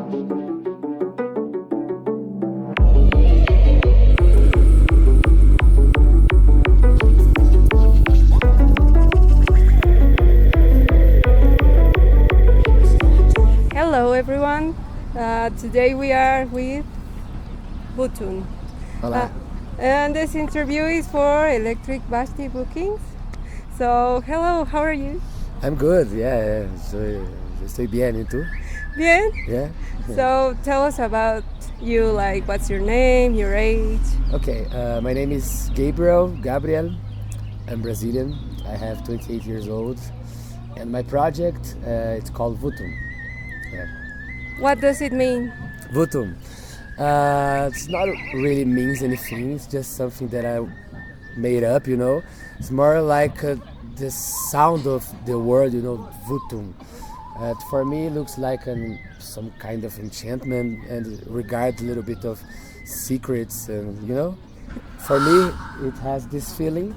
Hello everyone. Today we are with Vutt'un. Hola. And this interview is for electric Vashty bookings. So, hello, how are you? I'm good, yeah. Estoy bien, ¿y tú? Bien. Yeah? So, tell us about you, like what's your name, your age? Okay, my name is Gabriel. I'm Brazilian. I have 28 years old. And my project, it's called Vutt'un. Yeah. What does it mean? Vutt'un. It's not really means anything. It's just something that I made up, you know. It's more like the sound of the word, you know, Vutt'un. For me, it looks like some kind of enchantment and regards a little bit of secrets, and you know. For me, it has this feeling.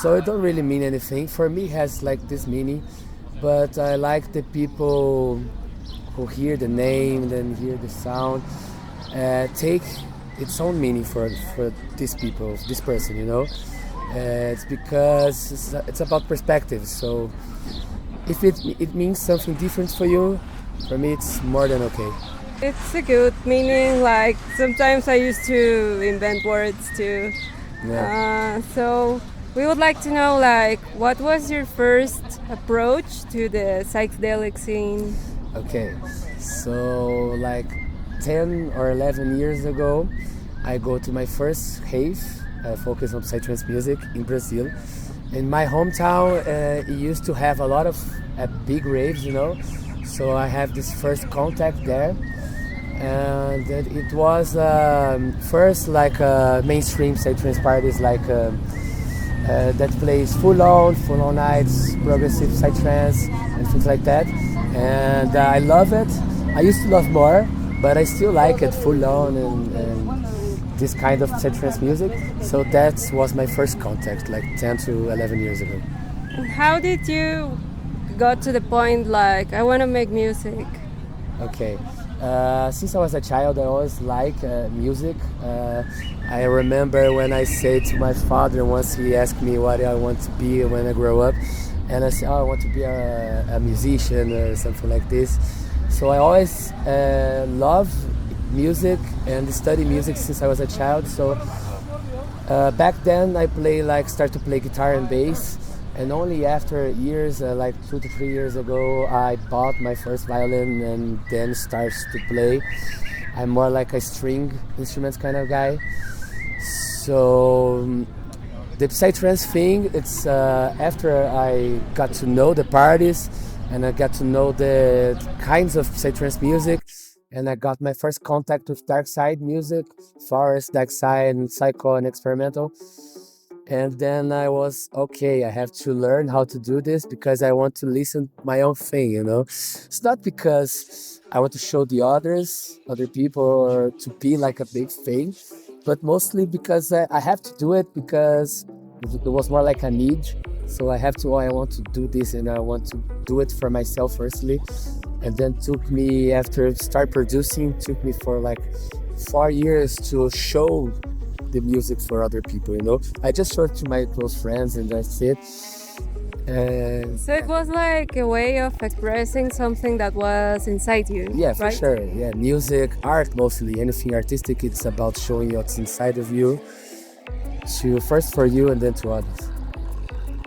So it don't really mean anything. For me, it has like this meaning, but I like the people who hear the name, then hear the sound, take its own meaning for these people, this person, you know. It's because it's about perspective. So if it means something different for you, for me it's more than okay. It's a good meaning, like sometimes I used to invent words too. Yeah. So we would like to know, like, what was your first approach to the psychedelic scene? Okay, so like 10 or 11 years ago, I go to my first rave, focus on psytrance music in Brazil. In my hometown, it used to have a lot of big raves, you know. So I have this first contact there, and it was first like mainstream psytrance parties, like that plays full on nights, progressive psytrance and things like that. And I love it. I used to love more, but I still like it full on and this kind of psytrance music. So that was my first contact, like 10 to 11 years ago. How did you got to the point, like, I want to make music? Okay. Since I was a child, I always liked music. I remember when I said to my father once, he asked me what I want to be when I grow up, and I said, "Oh, I want to be a musician or something like this." So I always love music and study music since I was a child. So back then I start to play guitar and bass, and only after years, like 2 to 3 years ago, I bought my first violin and then starts to play. I'm more like a string instruments kind of guy. So the psytrance thing, it's after I got to know the parties and I got to know the kinds of psytrance music, and I got my first contact with dark side music, forest, dark side, and psycho and experimental. And then I was, okay, I have to learn how to do this because I want to listen my own thing, you know. It's not because I want to show the other people, or to be like a big thing, but mostly because I have to do it because it was more like a need. So I have to, I want to do this and I want to do it for myself firstly. And then took me, after start producing, took me for like 4 years to show the music for other people, you know. I just showed it to my close friends and that's it. So it was like a way of expressing something that was inside you. Yeah, for right? sure. Yeah, music, art, mostly anything artistic, it's about showing what's inside of you, to first for you and then to others.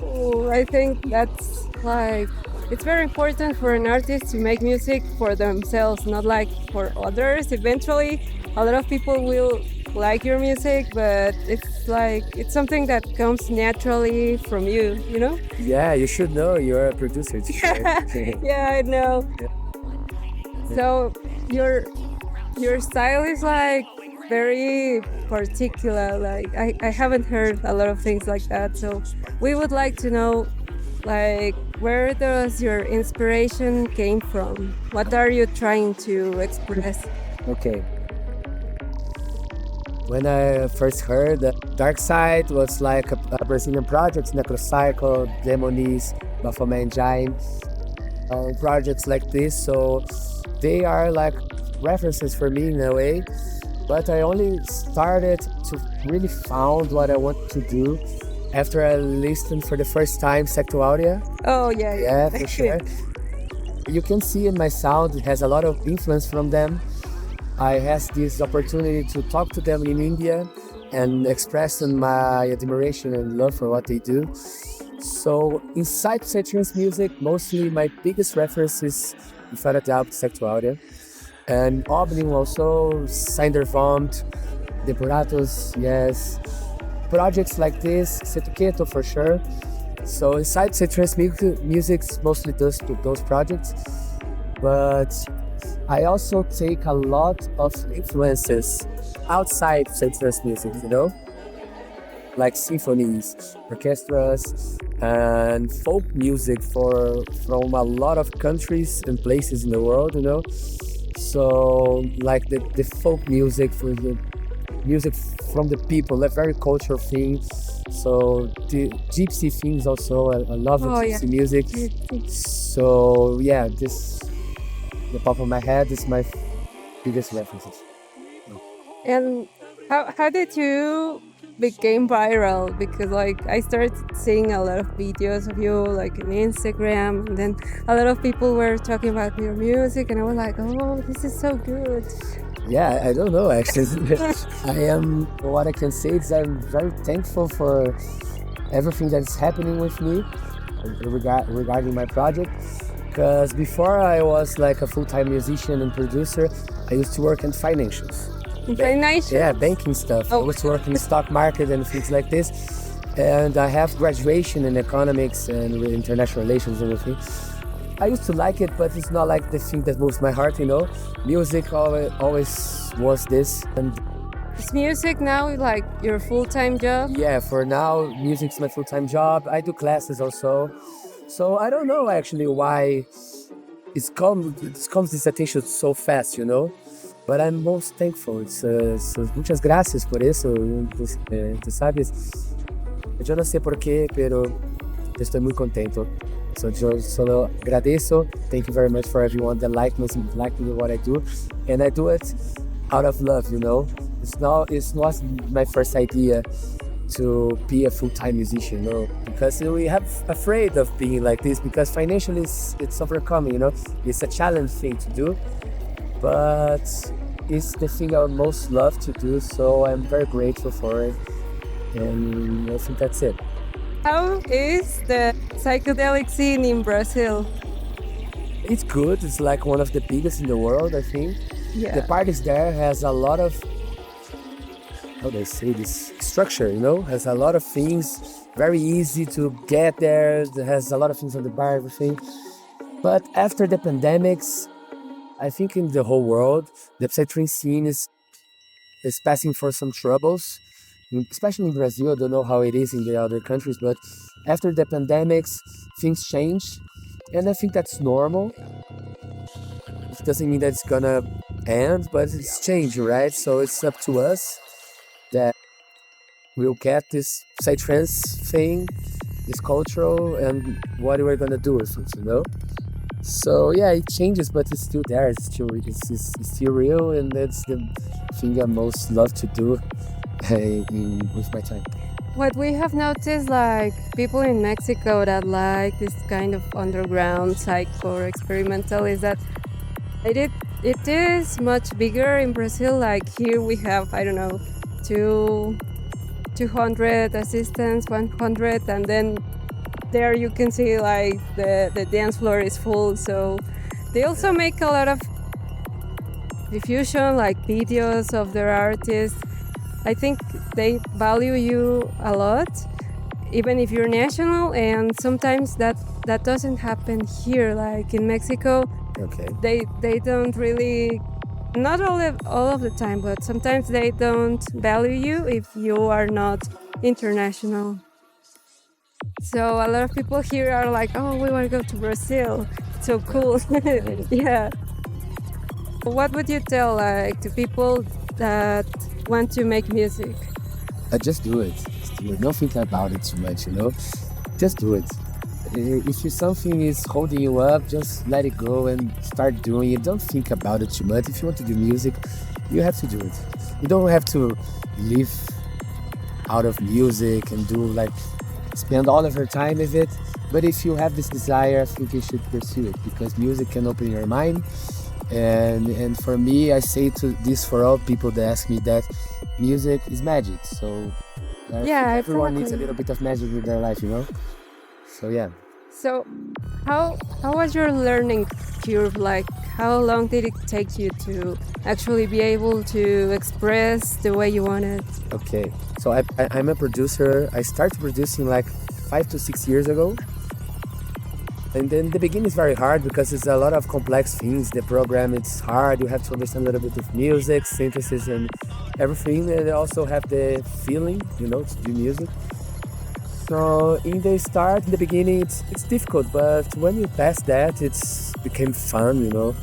Oh, I think that's like, it's very important for an artist to make music for themselves, not like for others. Eventually, a lot of people will like your music, but it's like, it's something that comes naturally from you, you know? Yeah, you should know, you're a producer too, right? Yeah, I know. So your style is like very particular. Like I haven't heard a lot of things like that. So we would like to know, like, where does your inspiration came from? What are you trying to express? Okay. When I first heard that Dark Side was like a Brazilian project, Necrocycle, Demonis, Baphomet Engine, projects like this. So they are like references for me in a way, but I only started to really found what I want to do after I listened for the first time Sectuaria. Oh yeah, Yeah, for sure. You can see in my sound, it has a lot of influence from them. I had this opportunity to talk to them in India and express my admiration and love for what they do. So inside psytrance music, mostly my biggest reference is, without a doubt, Sectuaria. And opening also, Vomt, Depuratos, yes. Projects like this, Setuketo for sure. So inside psytrance music, mostly those projects. But I also take a lot of influences outside psytrance music, like symphonies, orchestras, and folk music from a lot of countries and places in the world, So like the folk music, for the music from the people, a very cultural thing. So the gypsy things also, I love gypsy music. So yeah, the top of my head is my biggest references. And how did you became viral? Because like I started seeing a lot of videos of you like on Instagram, and then a lot of people were talking about your music, and I was like, oh, this is so good. Yeah, I don't know actually. What I can say is I'm very thankful for everything that's happening with me regarding my project. Because before I was like a full-time musician and producer, I used to work in financials. Financial? Yeah, banking stuff. I was working in stock market and things like this. And I have graduation in economics and international relations and everything. I used to like it, but it's not like the thing that moves my heart, Music always was this. And is music now like your full-time job? Yeah, for now, music's my full-time job. I do classes also. So I don't know actually why it comes this attention so fast, But I'm most thankful. Muchas gracias por eso. Tú sabes, yo no sé por qué, pero estoy muy contento. So yo solo agradeço. Thank you very much for everyone that like me what I do, and I do it out of love. It's not my first idea to be a full-time musician, because we have afraid of being like this because financially it's overcoming. It's a challenge thing to do, but it's the thing I most love to do. So I'm very grateful for it, and I think that's it. How is the psychedelic scene in Brazil? It's good. It's like one of the biggest in the world, I think. Yeah. The parties there has a lot of, how do I say this, structure, has a lot of things, very easy to get there. It has a lot of things on the bar, everything. But after the pandemics, I think in the whole world, the psytrance scene is passing for some troubles. Especially in Brazil, I don't know how it is in the other countries, but after the pandemics, things change, and I think that's normal. It doesn't mean that it's gonna end, but it's changing, right? So it's up to us that we'll get this psytrance thing, this cultural, and what we're gonna do with it, So yeah, it changes, but it's still there. It's still real, and that's the thing I most love to do. With my time. What we have noticed, like people in Mexico that like this kind of underground psycho or experimental, is that it is much bigger in Brazil. Like here we have, I don't know, 200 assistants, 100, and then there you can see like the dance floor is full. So they also make a lot of diffusion, like videos of their artists. I think they value you a lot, even if you're national, and sometimes that doesn't happen here. Like in Mexico, okay, they don't really, not all of the time, but sometimes they don't value you if you are not international. So a lot of people here are like, oh, we want to go to Brazil. It's so cool. Yeah. What would you tell like to people that want to make music? Just do it. Don't think about it too much, Just do it. If something is holding you up, just let it go and start doing it. Don't think about it too much. If you want to do music, you have to do it. You don't have to live out of music and do like spend all of your time with it. But if you have this desire, I think you should pursue it because music can open your mind. And for me, I say to this for all people that ask me that music is magic. So I Yeah, think everyone needs a exactly. little bit of magic in their life, you know. So yeah. So, how was your learning curve? Like, how long did it take you to actually be able to express the way you wanted? Okay. So I'm a producer. I started producing like 5 to 6 years ago. And then the beginning is very hard because it's a lot of complex things. The program it's hard. You have to understand a little bit of music, synthesis, and everything. And also have the feeling, you know, to do music. So in the beginning, it's difficult, but when you pass that, it's became fun, you know,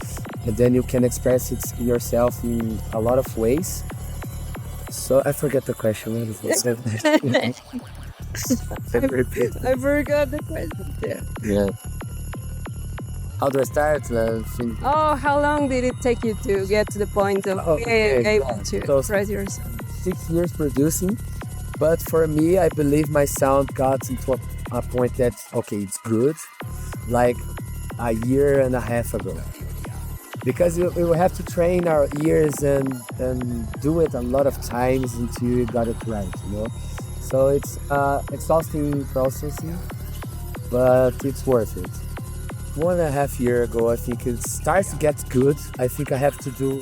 and then you can express it yourself in a lot of ways. So I forget the question. What is it? Can you repeat? I forgot the question. Yeah. Yeah. How do I start? Oh, how long did it take you to get to the point of Oh, being okay, able yeah. to So express yourself? 6 years producing, but for me, I believe my sound got into a point that okay, it's good, like a year and a half ago. Because we will have to train our ears and do it a lot of times until you got it right, you know. So it's exhausting processing, but it's worth it. 1.5 years ago, I think it starts to get good. I think I have to do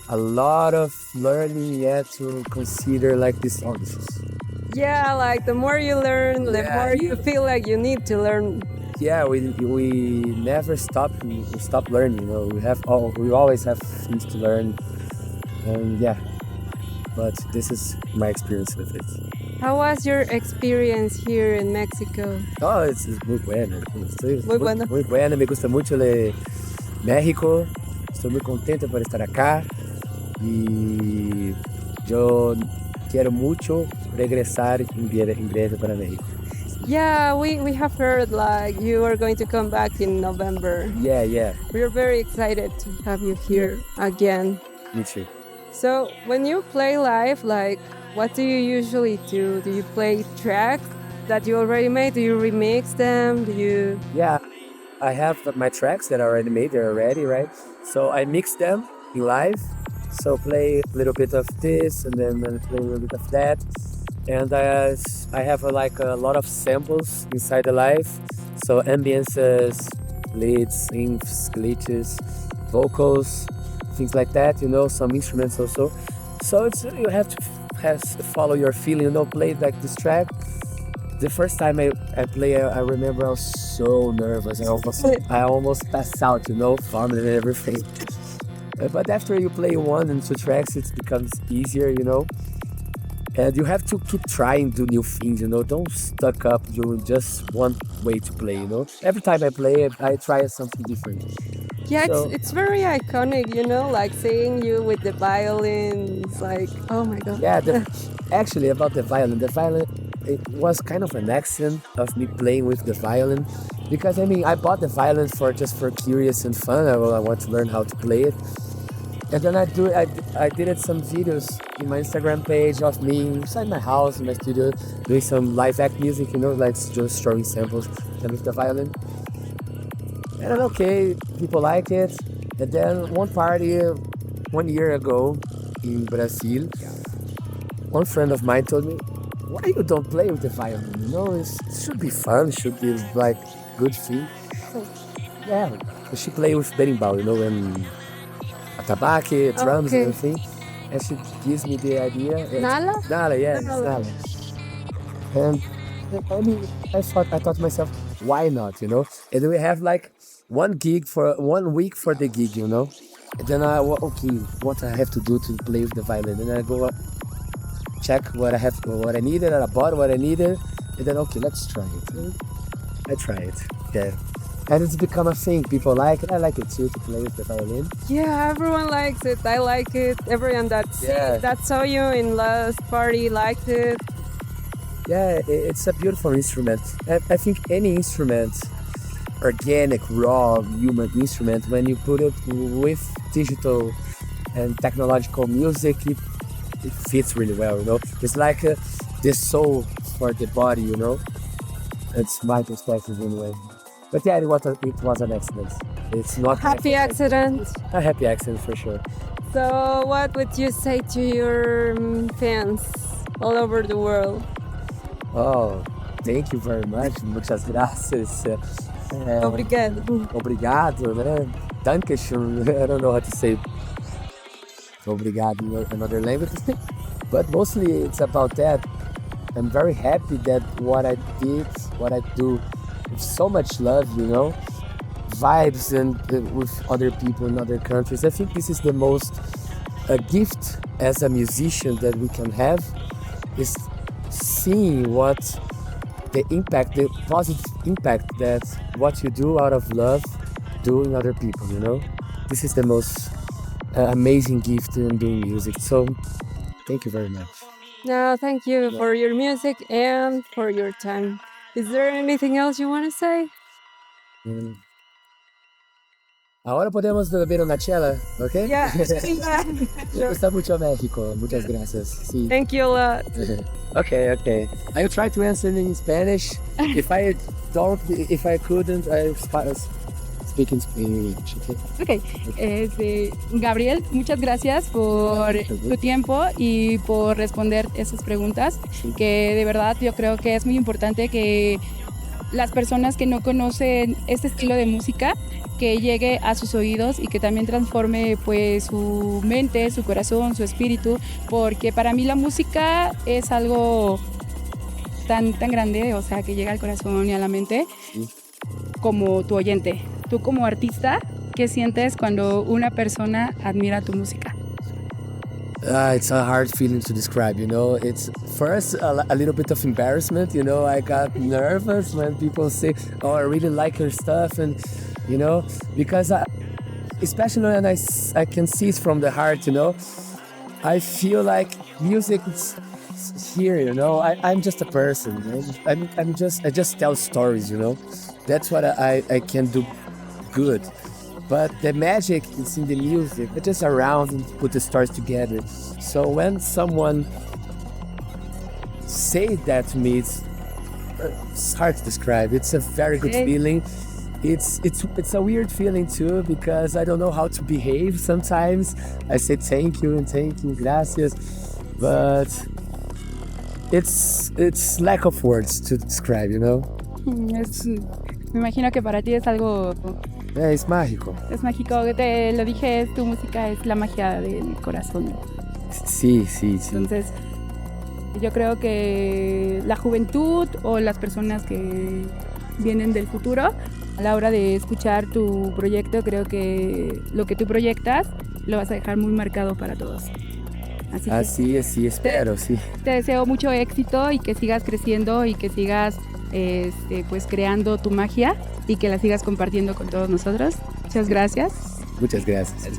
a lot of learning yet to consider like this. Oh, this is Yeah, like the more you learn, the yeah, more you feel like you need to learn. yeah. We never stop. We stop learning. You know, we always have things to learn, and yeah. But this is my experience with it. How was your experience here in Mexico? Oh, es muy bueno. Estoy Muy bueno. muy bueno. Me gusta mucho de México. Estoy muy contento por estar acá. Y yo quiero mucho regresar en breve para México. Yeah, we have heard like you are going to come back in November. Yeah, yeah. We're very excited to have you here again. Me too. So, when you play live, like, what do you usually do? Do you play tracks that you already made? Do you remix them? Do you? Yeah, I have my tracks that are already made. They're ready, right? So I mix them in live. So play a little bit of this and then play a little bit of that. And I have like a lot of samples inside the live. So ambiances, leads, synths, glitches, vocals, things like that. You know, some instruments also. So it's you have to follow your feeling. You know, play like this track. The first time I play, I remember I was so nervous. I almost passed out. You know, vomited and everything. But after you play 1 and 2 tracks, it becomes easier. You know. And you have to keep trying to do new things, you know. Don't stuck up doing just one way to play, you know. Every time I play, I try something different. Yeah, So it's very iconic, you know, like seeing you with the violin. It's like, oh my god. yeah, actually about the violin, it was kind of an accident of me playing with the violin, because I mean I bought the violin for curious and fun. I want to learn how to play it. And then I did some videos in my Instagram page of me inside my house in my studio doing some live act music, you know, like just throwing samples and with the violin. And then, okay, people like it. And then one party 1 year ago in Brazil, one friend of mine told me, "Why you don't play with the violin? You know, it should be fun, should be like good thing." So, yeah, she play with berimbau, you know, and atabaque, drums and Okay. everything. And she gives me the idea. Nala? Nala, yeah, it's Nala. Nala. And I mean, I thought to myself, why not, you know? And then we have like 1 week for the gig, you know? And then okay, what I have to do to play with the violin. And I go up, check what I needed, and I bought what I needed. And then, okay, let's try it. And I try it, yeah. And it's become a thing. People like it. I like it too, to play with the violin. Yeah, everyone likes it. I like it. Everyone Yeah. that saw you in last party liked it. Yeah, it's a beautiful instrument. I think any instrument, organic, raw, human instrument, when you put it with digital and technological music, it fits really well, you know. It's like the soul for the body, you know. It's my perspective anyway. But yeah, it was an accident. It's not Happy accident. a happy accident for sure. So, what would you say to your fans all over the world? Oh, thank you very much. Muchas gracias. Obrigado. Obrigado, né? Dankeschön. I don't know how to say obrigado in another language. But mostly it's about that. I'm very happy that what I did, what I do with so much love, you know, vibes and with other people in other countries. I think this is the most gift as a musician that we can have, is seeing what the impact, the positive impact that what you do out of love do in other people, you know. This is the most amazing gift in doing music. So thank you very much. No, thank you for your music and for your time. Is there anything else you want to say? Mm. Ahora podemos beber una chela, ¿ok? Yeah. Me gusta mucho México. Muchas gracias. Sí. Thank you a lot. Okay, okay. I will try to answer in Spanish. If I couldn't, I speak in English. Okay. Ok, Gabriel, muchas gracias por tu tiempo y por responder esas preguntas, que de verdad yo creo que es muy importante que las personas que no conocen este estilo de música, que llegue a sus oídos y que también transforme pues su mente, su corazón, su espíritu, porque para mí la música es algo tan grande, o sea, que llega al corazón y a la mente, como tu oyente. Tú como artista, ¿qué sientes cuando una persona admira tu música? It's a hard feeling to describe, you know. It's first a little bit of embarrassment, you know. I got nervous when people say, "Oh, I really like your stuff," and you know, because especially when I can see it from the heart, you know. I feel like music is here, you know. I'm just a person. You know? I just tell stories, you know. That's what I can do good. But the magic is in the music. It's just around and put the stars together. So when someone say that to me, it's hard to describe. It's a very good feeling. It's a weird feeling too, because I don't know how to behave sometimes. I say thank you, gracias. But it's lack of words to describe, you know? Me imagino que para ti es algo... Es mágico. Es mágico, te lo dije, tu música es la magia del corazón. Sí. Entonces, yo creo que la juventud o las personas que vienen del futuro, a la hora de escuchar tu proyecto, creo que lo que tú proyectas lo vas a dejar muy marcado para todos. Así espero, sí. Te deseo mucho éxito y que sigas creciendo y que sigas pues creando tu magia y que la sigas compartiendo con todos nosotros. Muchas gracias. Muchas gracias.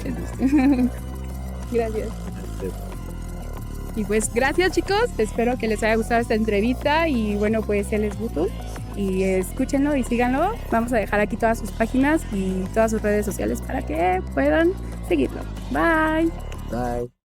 Gracias. Y pues gracias, chicos, espero que les haya gustado esta entrevista y bueno, pues él es Vutt'un y escúchenlo y síganlo. Vamos a dejar aquí todas sus páginas y todas sus redes sociales para que puedan seguirlo. Bye. Bye.